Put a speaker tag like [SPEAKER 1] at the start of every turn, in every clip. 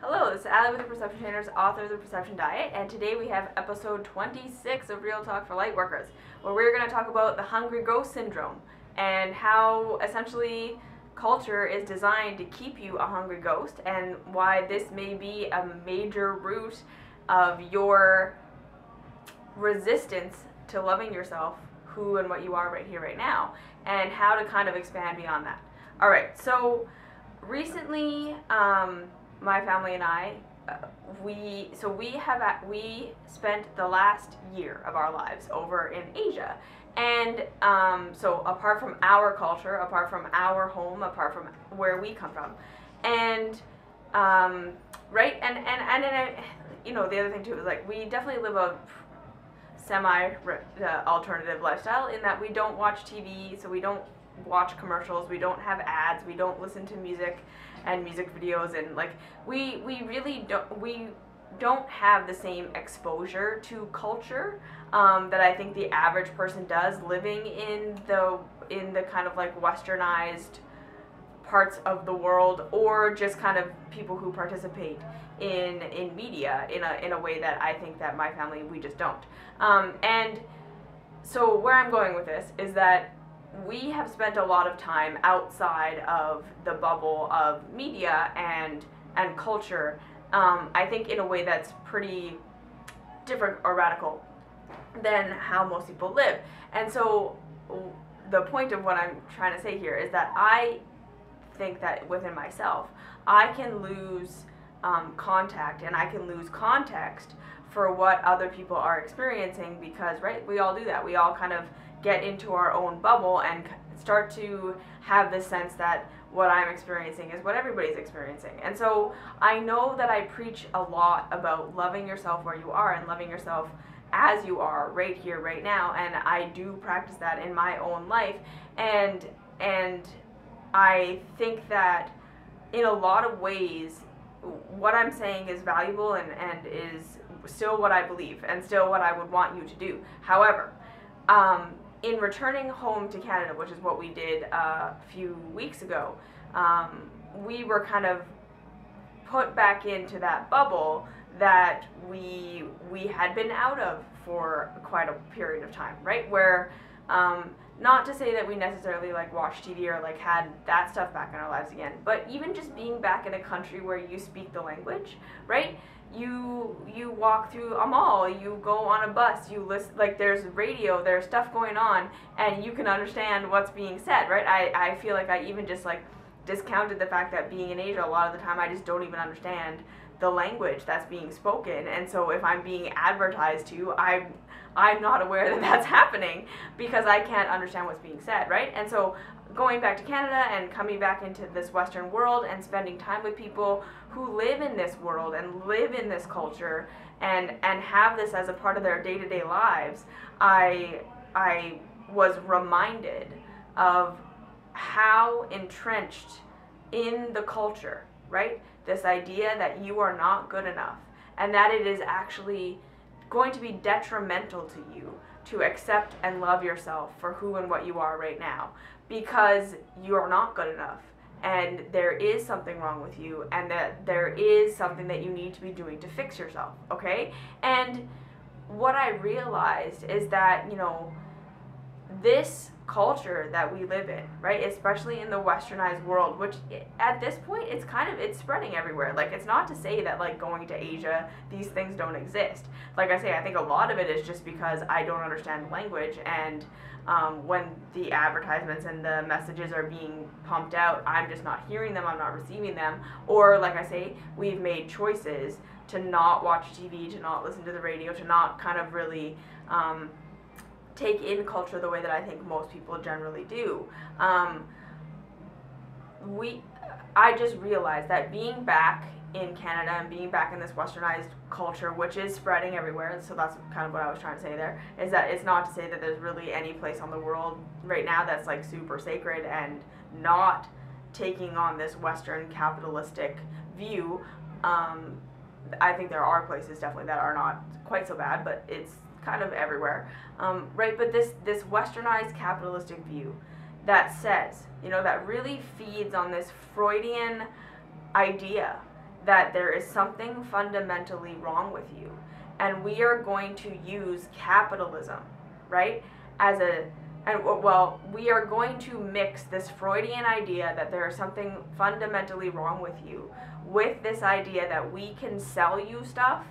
[SPEAKER 1] Hello, this is Allie with the Perception Trainers, author of The Perception Diet, and today we have episode 26 of Real Talk for Lightworkers, where we're going to talk about the hungry ghost syndrome and how essentially culture is designed to keep you a hungry ghost, and why this may be a major root of your resistance to loving yourself, who and what you are right here, right now, and how to kind of expand beyond that. Alright, so recently, my family and I, we spent the last year of our lives over in Asia, and so apart from our culture, apart from our home, apart from where we come from, and right, and you know, the other thing too is like we definitely live a semi alternative lifestyle in that we don't watch TV, so we don't watch commercials, we don't have ads, we don't listen to music and music videos, and like we really don't have the same exposure to culture that I think the average person does living in the kind of like westernized parts of the world, or just kind of people who participate in media in a way that I think that my family, we just don't. And so where I'm going with this is that we have spent a lot of time outside of the bubble of media and culture, I think in a way that's pretty different or radical than how most people live. And so the point of what I'm trying to say here is that I think that within myself, I can lose contact and I can lose context for what other people are experiencing, because, right, we all do that. We all kind of get into our own bubble and start to have this sense that what I'm experiencing is what everybody's experiencing. And so I know that I preach a lot about loving yourself where you are and loving yourself as you are right here, right now, and I do practice that in my own life, and I think that in a lot of ways what I'm saying is valuable and is still what I believe and still what I would want you to do. However, in returning home to Canada, which is what we did a few weeks ago, we were kind of put back into that bubble that we had been out of for quite a period of time, right? Where, not to say that we necessarily like watched TV or like had that stuff back in our lives again, but even just being back in a country where you speak the language, right? You walk through a mall, you go on a bus, you listen, like there's radio, there's stuff going on, and you can understand what's being said, right? I feel like I even just like discounted the fact that being in Asia, a lot of the time I just don't even understand the language that's being spoken, and so if I'm being advertised to, I'm not aware that that's happening because I can't understand what's being said, right? And so going back to Canada and coming back into this Western world and spending time with people who live in this world and live in this culture and have this as a part of their day-to-day lives, I was reminded of how entrenched in the culture, right? This idea that you are not good enough and that it is actually going to be detrimental to you to accept and love yourself for who and what you are right now, because you're not good enough and there is something wrong with you and that there is something that you need to be doing to fix yourself, okay? And what I realized is that, you know, this culture that we live in, right, especially in the westernized world, which at this point it's spreading everywhere. Like, it's not to say that like going to Asia these things don't exist. Like I say, I think a lot of it is just because I don't understand the language, and when the advertisements and the messages are being pumped out, I'm just not hearing them, I'm not receiving them, or like I say, we've made choices to not watch TV, to not listen to the radio, to not kind of really take in culture the way that I think most people generally do. I just realized that being back in Canada and being back in this westernized culture, which is spreading everywhere, and so that's kind of what I was trying to say there, is that it's not to say that there's really any place on the world right now that's like super sacred and not taking on this Western capitalistic view. I think there are places definitely that are not quite so bad, but it's kind of everywhere, right? But this westernized capitalistic view that says, you know, that really feeds on this Freudian idea that there is something fundamentally wrong with you. And we are going to use capitalism, right, as a, and well, we are going to mix this Freudian idea that there is something fundamentally wrong with you with this idea that we can sell you stuff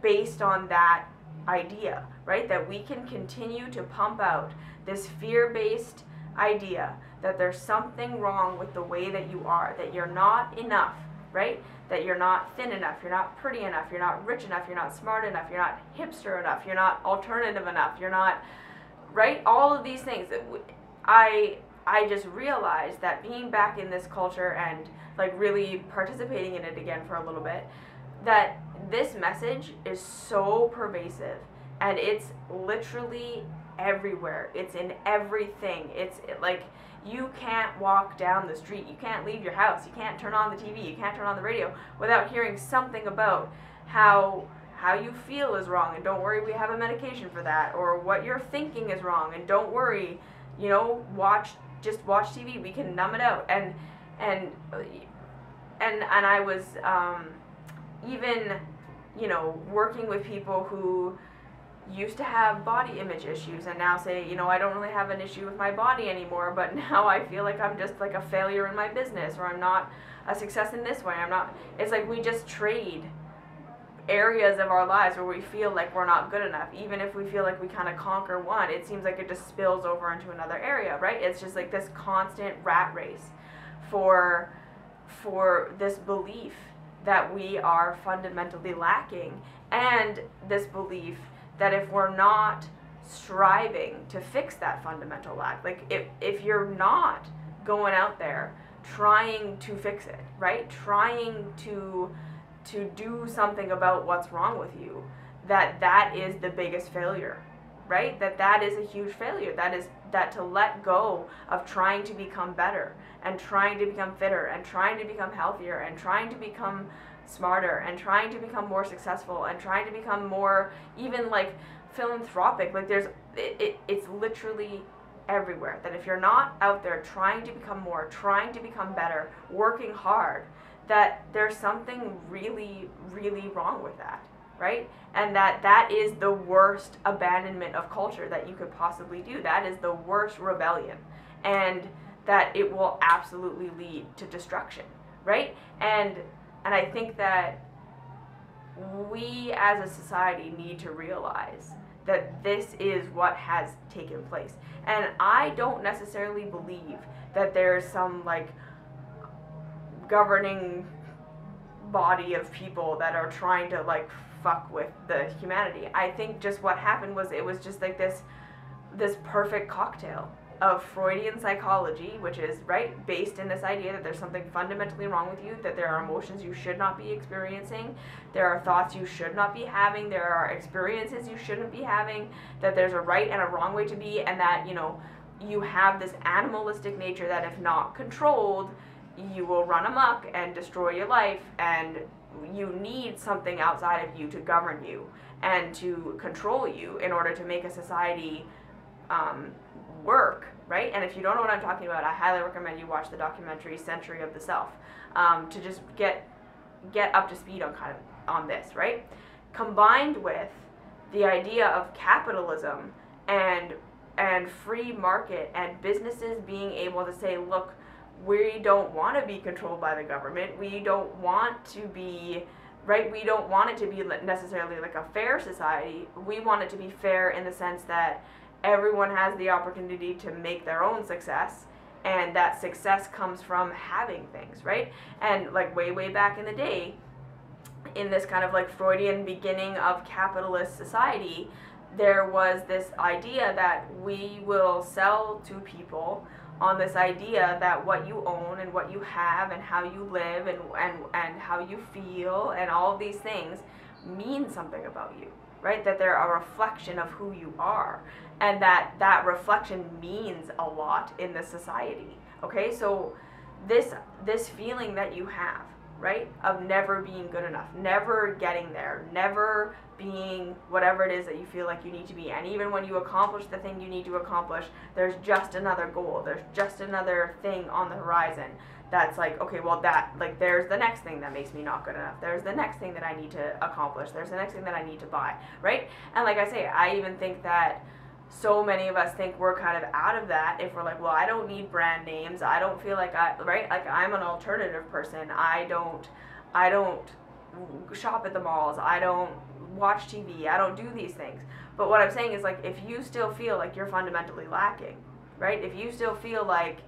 [SPEAKER 1] based on that idea, right? That we can continue to pump out this fear-based idea that there's something wrong with the way that you are, that you're not enough, right? That you're not thin enough, you're not pretty enough, you're not rich enough, you're not smart enough, you're not hipster enough, you're not alternative enough, you're not, right? All of these things. I just realized that being back in this culture and like really participating in it again for a little bit, that this message is so pervasive and it's literally everywhere. It's in everything. It's like you can't walk down the street, you can't leave your house, you can't turn on the TV, you can't turn on the radio without hearing something about how you feel is wrong, and don't worry, we have a medication for that, or what you're thinking is wrong, and don't worry, you know, just watch TV, we can numb it out. And I was even, you know, working with people who used to have body image issues and now say, you know, I don't really have an issue with my body anymore, but now I feel like I'm just like a failure in my business, or I'm not a success in this way, I'm not. It's like we just trade areas of our lives where we feel like we're not good enough. Even if we feel like we kind of conquer one, it seems like it just spills over into another area, right? It's just like this constant rat race for this belief that we are fundamentally lacking, and this belief that if we're not striving to fix that fundamental lack, like if you're not going out there trying to fix it, right, trying to do something about what's wrong with you, that is the biggest failure, right? That is a huge failure. That to let go of trying to become better and trying to become fitter and trying to become healthier and trying to become smarter and trying to become more successful and trying to become more even like philanthropic, like it's literally everywhere. That if you're not out there trying to become more, trying to become better, working hard, that there's something really, really wrong with that, right? And that is the worst abandonment of culture that you could possibly do. That is the worst rebellion, and that it will absolutely lead to destruction, right? And I think that we as a society need to realize that this is what has taken place. And I don't necessarily believe that there's some like governing body of people that are trying to like fuck with the humanity. I think just what happened was it was just like this perfect cocktail of Freudian psychology, which is right based in this idea that there's something fundamentally wrong with you, that there are emotions you should not be experiencing, there are thoughts you should not be having, there are experiences you shouldn't be having, that there's a right and a wrong way to be, and that, you know, you have this animalistic nature that if not controlled, you will run amok and destroy your life, and you need something outside of you to govern you and to control you in order to make a society work, right? And if you don't know what I'm talking about, I highly recommend you watch the documentary Century of the Self to just get up to speed on this, right? Combined with the idea of capitalism and free market and businesses being able to say, look, we don't want to be controlled by the government. We don't want to be, right? We don't want it to be necessarily like a fair society. We want it to be fair in the sense that everyone has the opportunity to make their own success, and that success comes from having things, right? And like way back in the day, in this kind of like Freudian beginning of capitalist society, there was this idea that we will sell to people on this idea that what you own and what you have and how you live and how you feel and all of these things mean something about you, right? That they're a reflection of who you are, and that reflection means a lot in the society. Okay, so this feeling that you have, right, of never being good enough, never getting there, never being whatever it is that you feel like you need to be, and even when you accomplish the thing you need to accomplish, there's just another goal, there's just another thing on the horizon, that's like, okay, well, that, like, there's the next thing that makes me not good enough. There's the next thing that I need to accomplish. There's the next thing that I need to buy, right? And like I say, I even think that so many of us think we're kind of out of that if we're like, well, I don't need brand names. I don't feel like right? Like, I'm an alternative person. I don't shop at the malls. I don't watch TV. I don't do these things. But what I'm saying is, like, if you still feel like you're fundamentally lacking, right? If you still feel like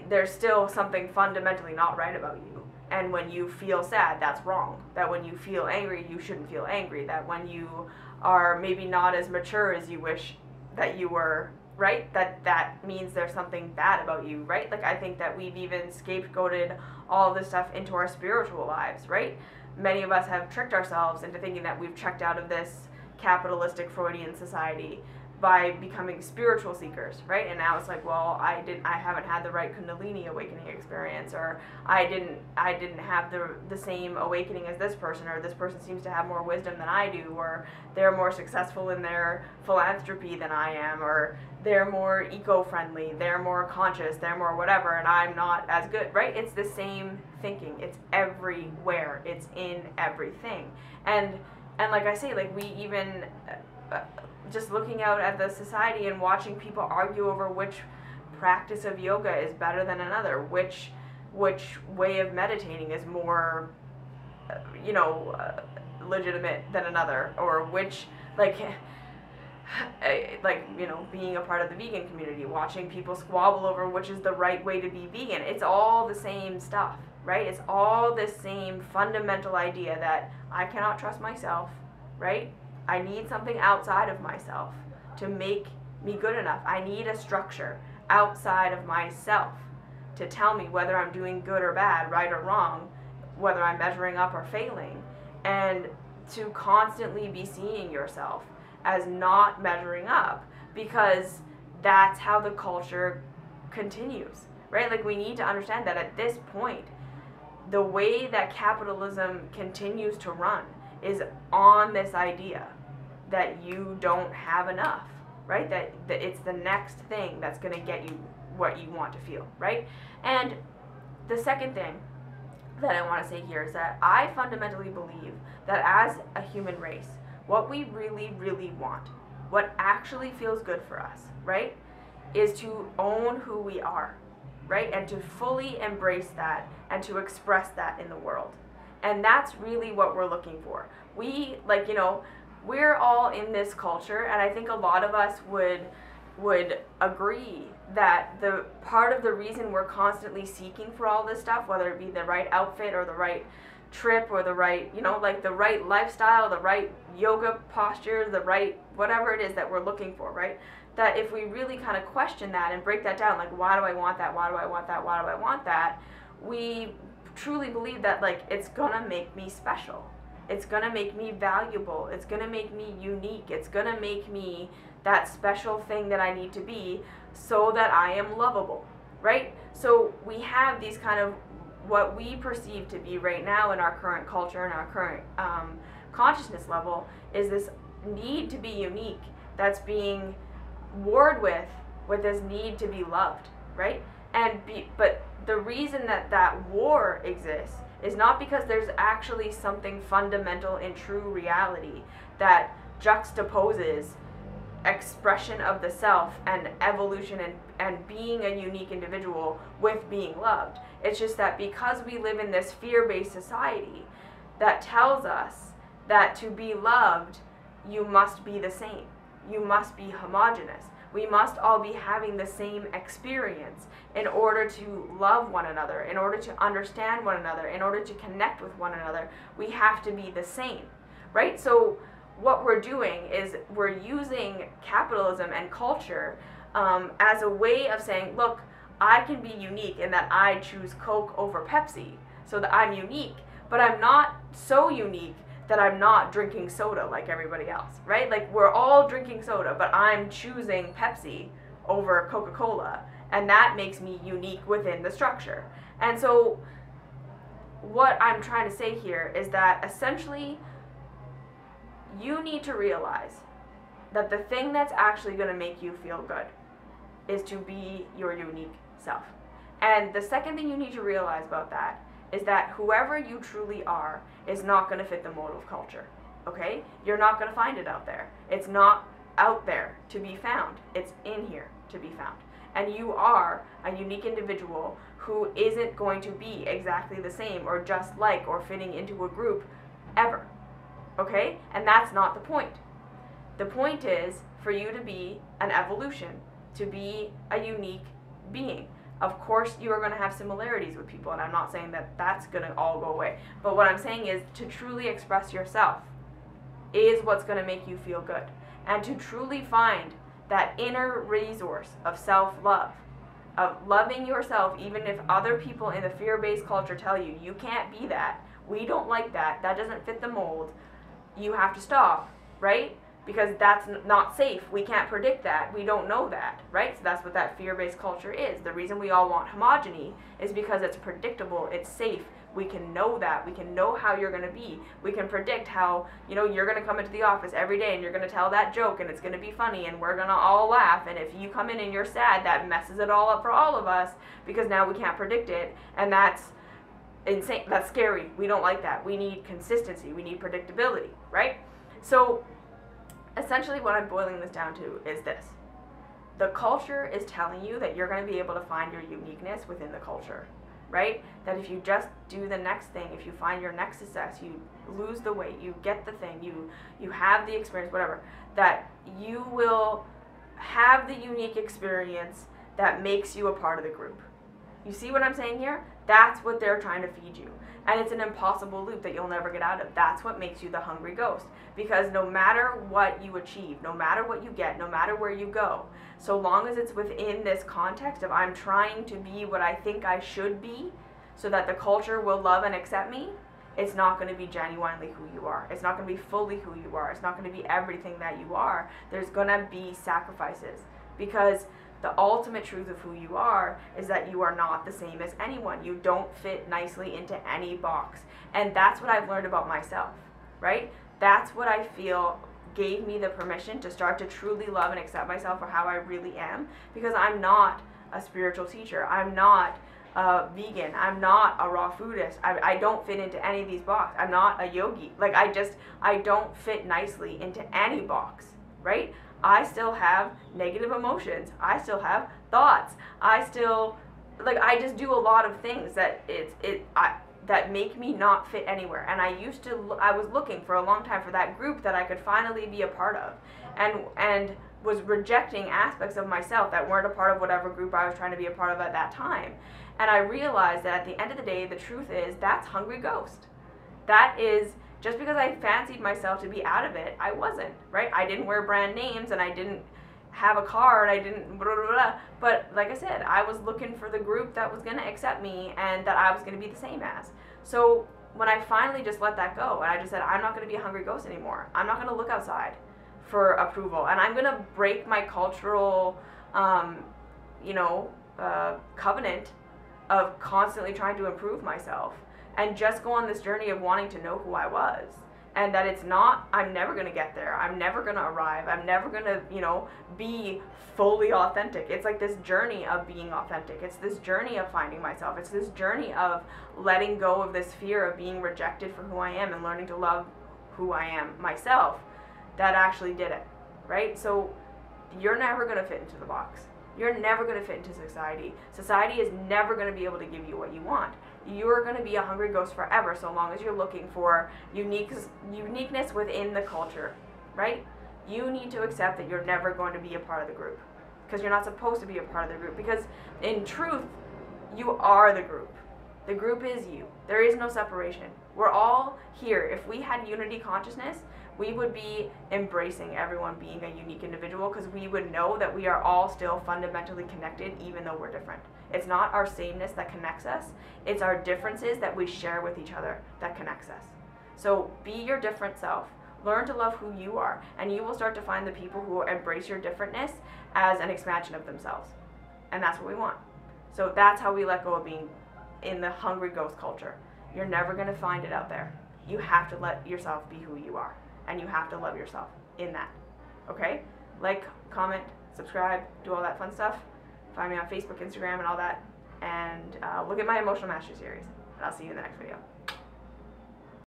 [SPEAKER 1] there's still something fundamentally not right about you, and when you feel sad, that's wrong. That when you feel angry, you shouldn't feel angry. That when you are maybe not as mature as you wish that you were, right? That means there's something bad about you, right? Like, I think that we've even scapegoated all this stuff into our spiritual lives, right? Many of us have tricked ourselves into thinking that we've checked out of this capitalistic Freudian society by becoming spiritual seekers, right? And now it's like, well, I haven't had the right Kundalini awakening experience, or I didn't have the same awakening as this person, or this person seems to have more wisdom than I do, or they're more successful in their philanthropy than I am, or they're more eco-friendly, they're more conscious, they're more whatever, and I'm not as good, right? It's the same thinking. It's everywhere. It's in everything. And like I say, like, we even just looking out at the society and watching people argue over which practice of yoga is better than another, which way of meditating is more, legitimate than another, or which, being a part of the vegan community, watching people squabble over which is the right way to be vegan. It's all the same stuff, right? It's all the same fundamental idea that I cannot trust myself, right? I need something outside of myself to make me good enough. I need a structure outside of myself to tell me whether I'm doing good or bad, right or wrong, whether I'm measuring up or failing, and to constantly be seeing yourself as not measuring up, because that's how the culture continues, right? Like, we need to understand that at this point, the way that capitalism continues to run is on this idea that you don't have enough, right? That it's the next thing that's going to get you what you want to feel, right? And the second thing that I want to say here is that I fundamentally believe that as a human race, what we really, really want, what actually feels good for us, right, is to own who we are, right? And to fully embrace that and to express that in the world. And that's really what we're looking for. We, we're all in this culture, and I think a lot of us would agree that the part of the reason we're constantly seeking for all this stuff, whether it be the right outfit or the right trip or the right, the right lifestyle, the right yoga posture, the right whatever it is that we're looking for, right? That if we really kind of question that and break that down, like, why do I want that? Why do I want that? Why do I want that? We truly believe that, like, it's gonna make me special. It's gonna make me valuable. It's gonna make me unique. It's gonna make me that special thing that I need to be so that I am lovable, right? So we have these kind of what we perceive to be right now in our current culture and our current consciousness level is this need to be unique that's being warred with this need to be loved, right? But the reason that war exists is not because there's actually something fundamental in true reality that juxtaposes expression of the self and evolution and being a unique individual with being loved. It's just that because we live in this fear-based society that tells us that to be loved, you must be the same. You must be homogenous. We must all be having the same experience in order to love one another, in order to understand one another, in order to connect with one another. We have to be the same, right? So what we're doing is we're using capitalism and culture as a way of saying, look, I can be unique in that I choose Coke over Pepsi, so that I'm unique, but I'm not so unique that I'm not drinking soda like everybody else, right? Like, we're all drinking soda, but I'm choosing Pepsi over Coca-Cola, and that makes me unique within the structure. And so what I'm trying to say here is that essentially you need to realize that the thing that's actually going to make you feel good is to be your unique self. And the second thing you need to realize about that is that whoever you truly are is not going to fit the mold of culture. Okay? You're not going to find it out there. It's not out there to be found. It's in here to be found. And you are a unique individual who isn't going to be exactly the same or just like or fitting into a group ever. Okay? And that's not the point. The point is for you to be an evolution, to be a unique being. Of course, you are going to have similarities with people, and I'm not saying that that's going to all go away. But what I'm saying is to truly express yourself is what's going to make you feel good. And to truly find that inner resource of self-love, of loving yourself, even if other people in the fear-based culture tell you, you can't be that, we don't like that, that doesn't fit the mold, you have to stop, right? Because that's not safe. We can't predict that. We don't know that, right? So that's what that fear-based culture is. The reason we all want homogeny is because it's predictable, it's safe. We can know that. We can know how you're going to be. We can predict how, you're going to come into the office every day and you're going to tell that joke and it's going to be funny and we're going to all laugh. And if you come in and you're sad, that messes it all up for all of us because now we can't predict it. And that's insane. That's scary. We don't like that. We need consistency. We need predictability, right? So essentially what I'm boiling this down to is this. The culture is telling you that you're going to be able to find your uniqueness within the culture, right? That if you just do the next thing, if you find your next success, you lose the weight, you get the thing, you have the experience, whatever, that you will have the unique experience that makes you a part of the group. You see what I'm saying here? That's what they're trying to feed you. And it's an impossible loop that you'll never get out of. That's what makes you the hungry ghost. Because no matter what you achieve, no matter what you get, no matter where you go, so long as it's within this context of I'm trying to be what I think I should be so that the culture will love and accept me, it's not going to be genuinely who you are. It's not going to be fully who you are. It's not going to be everything that you are. There's going to be sacrifices. Because the ultimate truth of who you are is that you are not the same as anyone. You don't fit nicely into any box. And that's what I've learned about myself, right? That's what I feel gave me the permission to start to truly love and accept myself for how I really am, because I'm not a spiritual teacher. I'm not a vegan. I'm not a raw foodist. I don't fit into any of these boxes. I'm not a yogi. Like I don't fit nicely into any box, right? I still have negative emotions. I still have thoughts. I just do a lot of things that that make me not fit anywhere. And I was looking for a long time for that group that I could finally be a part of, and was rejecting aspects of myself that weren't a part of whatever group I was trying to be a part of at that time. And I realized that at the end of the day, the truth is that's hungry ghost. That is, just because I fancied myself to be out of it, I wasn't, right? I didn't wear brand names and I didn't have a car and I didn't blah, blah, blah. But like I said, I was looking for the group that was going to accept me and that I was going to be the same as. So when I finally just let that go and I just said, I'm not going to be a hungry ghost anymore. I'm not going to look outside for approval. And I'm going to break my cultural, covenant of constantly trying to improve myself and just go on this journey of wanting to know who I was. And that it's not, I'm never going to get there. I'm never going to arrive. I'm never going to, be fully authentic. It's like this journey of being authentic. It's this journey of finding myself. It's this journey of letting go of this fear of being rejected for who I am and learning to love who I am myself that actually did it, right? So you're never going to fit into the box. You're never going to fit into society. Society is never going to be able to give you what you want. You're going to be a hungry ghost forever so long as you're looking for uniqueness within the culture, right? You need to accept that you're never going to be a part of the group because you're not supposed to be a part of the group, because in truth, you are the group. The group is you. There is no separation. We're all here. If we had unity consciousness, we would be embracing everyone being a unique individual, because we would know that we are all still fundamentally connected even though we're different. It's not our sameness that connects us. It's our differences that we share with each other that connects us. So be your different self. Learn to love who you are, and you will start to find the people who embrace your differentness as an expansion of themselves. And that's what we want. So that's how we let go of being in the hungry ghost culture. You're never going to find it out there. You have to let yourself be who you are, and you have to love yourself in that. Okay? Like, comment, subscribe, do all that fun stuff. Find me on Facebook, Instagram, and all that. and look at my Emotional Mastery series. And I'll see you in the next video.